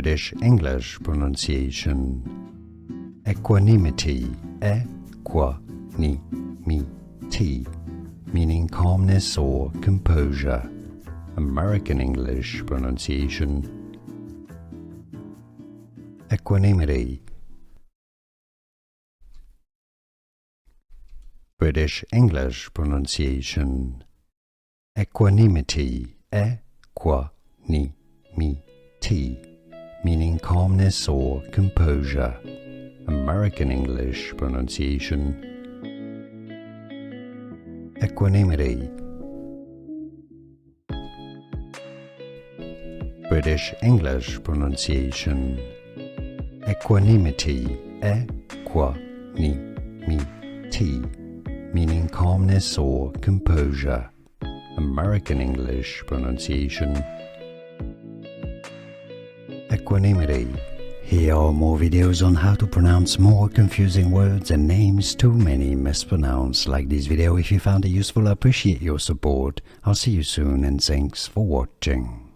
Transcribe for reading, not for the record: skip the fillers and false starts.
British English pronunciation. Equanimity, equanimity, meaning calmness or composure. American English pronunciation. Equanimity. British English pronunciation. Equanimity, equanimity, meaning calmness or composure. American English pronunciation. Equanimity. British English pronunciation. Equanimity, equanimity, meaning calmness or composure. American English pronunciation. Equanimity. Here are more videos on how to pronounce more confusing words and names too many mispronounced. Like this video if you found it useful. I appreciate your support. I'll see you soon and thanks for watching.